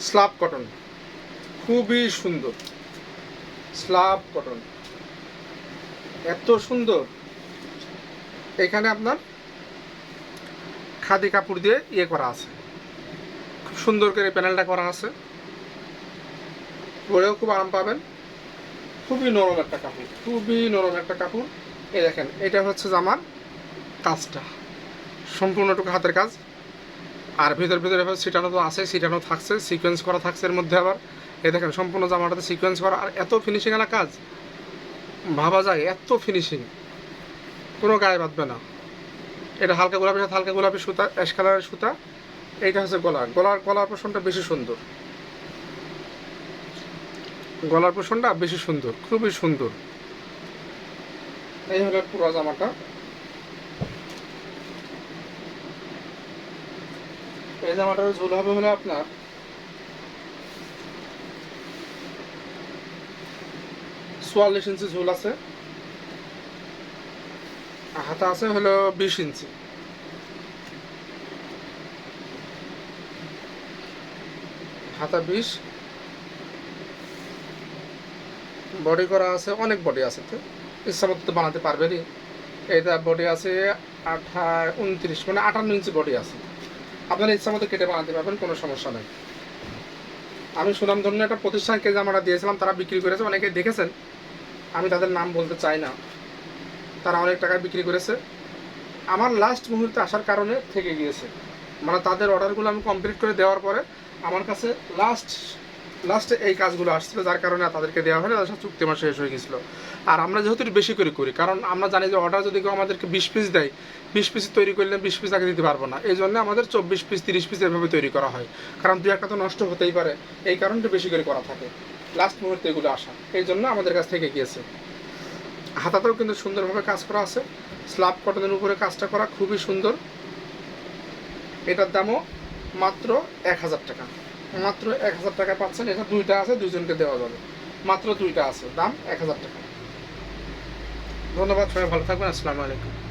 Slab cotton, খুবই সুন্দর। Slab cotton এত সুন্দর, এখানে আপনার খাদি কাপড় দিয়ে করা আছে, খুব সুন্দর করে প্যানেলটা করা আছে, পরেও খুব আরাম পাবেন। খুবই নরম একটা কাপড়, খুবই নরম একটা কাপড়। এই দেখেন, এটা হচ্ছে জামার কাজটা, সম্পূর্ণটুকু হাতের কাজ। আর ভিতরে ভিতরে এবার সিটানো তো আছে, সিটানো থাকছে, সিকোয়েন্স করা থাকছে এর মধ্যে আবার। এই দেখেন, সম্পূর্ণ জামাটাতে সিকোয়েন্স করা, আর এত ফিনিশিং আলা কাজ, ভাবা যায় এত ফিনিশিং, কোনো গায়ে বাঁধবে না। এটা হালকা গোলাপি সাথে হালকা গোলাপি সুতা, অ্যাশ কালারের সুতা। এইটা হচ্ছে গলার পোষণটা বেশি সুন্দর, গলার পোষণটা বেশি সুন্দর, খুবই সুন্দর। এই হলো পুরো জামাটা। এই জামাটার ঝুল হবে হলো আপনার 44 ইঞ্চি ঝুল আছে, হাতা আছে হলো 20 ইঞ্চি। হাতা 20, বডি করা আছে, অনেক বডি আছে, তো ইচ্ছা মতো তো বানাতে পারবেনই। এটা বডি আছে 29, মানে 58 ইঞ্চি বডি আছে। আপনার ইচ্ছা মতো কেটে বানাতে পারবেন, কোনো সমস্যা নেই। আমি সুনামধন্য একটা প্রতিষ্ঠানকে জামাটা দিয়েছিলাম, তারা বিক্রি করেছে, অনেকে দেখেছেন, আমি তাদের নাম বলতে চাই না। তারা অনেক টাকায় বিক্রি করেছে, আমার লাস্ট মুহূর্তে আসার কারণে থেকে গিয়েছে। মানে তাদের অর্ডারগুলো আমি কমপ্লিট করে দেওয়ার পরে আমার কাছে লাস্টে এই কাজগুলো আসছিলো, যার কারণে তাদেরকে দেওয়া হলে তাদের সাথে চুক্তি আমার শেষ হয়ে গেছিলো। আর আমরা যেহেতু বেশি করে করি, কারণ আমরা জানি যে অর্ডার যদি কেউ আমাদেরকে 20 পিস দেয়, 20 পিস তৈরি করলে 20 পিস আগে দিতে পারবো না, এই জন্য আমাদের 24 পিস 30 পিস এভাবে তৈরি করা হয়। কারণ দু একটা তো নষ্ট হতেই পারে, এই কারণটা বেশি করে করা থাকে। লাস্ট মুহূর্তে এগুলো আসা, এই জন্য আমাদের কাছ থেকে গিয়েছে। হাতাতেও কিন্তু সুন্দরভাবে কাজ করা আছে, স্ল্যাব কটনের উপরে কাজটা করা, খুবই সুন্দর। এটার দামও মাত্র 1000 টাকা, মাত্র 1000 টাকায় পাচ্ছেন। এটা দুইটা আছে, দুইজনকে দেওয়া যাবে, মাত্র দুইটা আছে, দাম 1000 টাকা। ধন্যবাদ, সবাই ভালো থাকবেন, আসসালামু আলাইকুম।